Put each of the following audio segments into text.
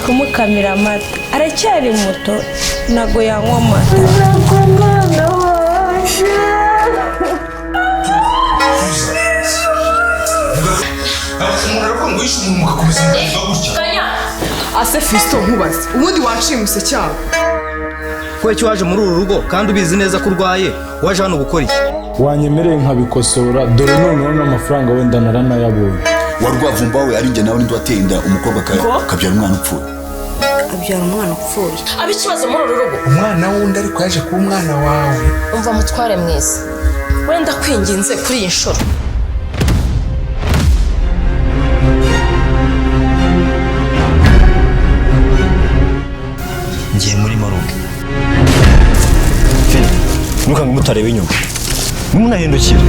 kumukamira amata aracyari muto nago yanywa amata ase Fisto nkubaze ubundi wacimuse cyangwa ko icyo waje muri uru rugo kandi ubizi neza ko urwaye waje hano gukora iki wanyemereye nkabikosora dore noneho n'amafaranga wenda naranayabonye warwavumba we ari njye nawe ndi wateye inda umukobwa kabyara umwana upfuye abyara umwana upfuye abikibazo muri uru rugo umwana wundi ariko yaje kuba umwana wawe umva mutware mwiza wenda kwinginze kuri iyi nshuro ngiye muri maruge ntukange mutareba inyuma ntimunahindukire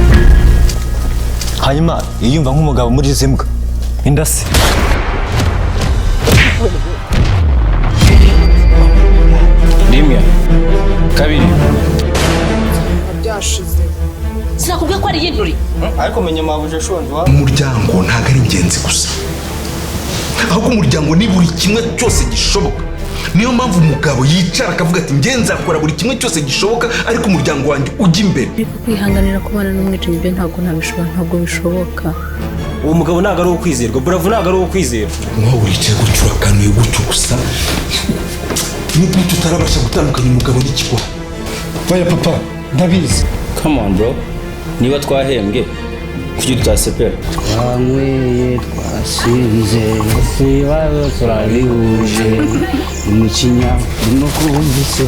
hanyuma yiyumva nk'umugabo muri izi mbwa indase rimwe kabiri byashize sinakubwiye ko ari yinduri ariko menya mabuje shonje wa umuryango ntago ari ingenzi gusa ahubwo umuryango ni buri kimwe cyose gishoboka niyo mpamvu umugabo yicara akavuga ati nge nzakora buri kimwe cyose gishoboka ariko umuryango wanjye ujya imbere ariko kwihanganira kubana n'umwicanyi ibyo ntabwo bishoboka uwo mugabo ntago ari uwo kwizerwa Bravo ntago ari uwo kwizerwa nko uricaye gutyo urakanuye gutyo gusa nubwo tutarabasha gutandukanya umugabo n'ikigwa oya papa ndabizi come on bro niba twahembwe kuki tutasepera twanyweye twasinze ibibazo turabihuje umukinya no kumvise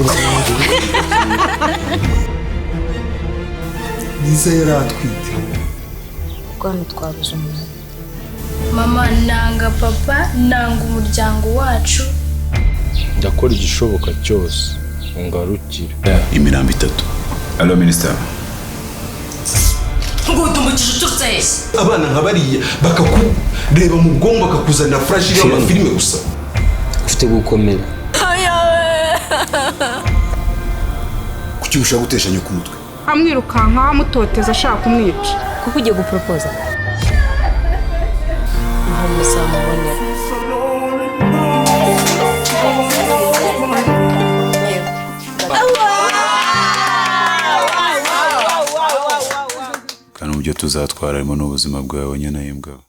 niza yari atwite rwanda twabuze umuntu mama nanga papa nanga umuryango wacu ndakora igishoboka cyose ngarukire imirambo 3 allo minister ngudu mukije uturutse hese abana nka bariya bakakureba mu bwonko bakakuzanira flash y'amafilime gusa ufite gukomera kuki ushaka guteshanya ku mutwe amwirukanka amutoteza ashaka kumwica kuko ugiye gupropose kandi mu byo tuzatwara harimo n'ubuzima bwawe nyine n'imbwawe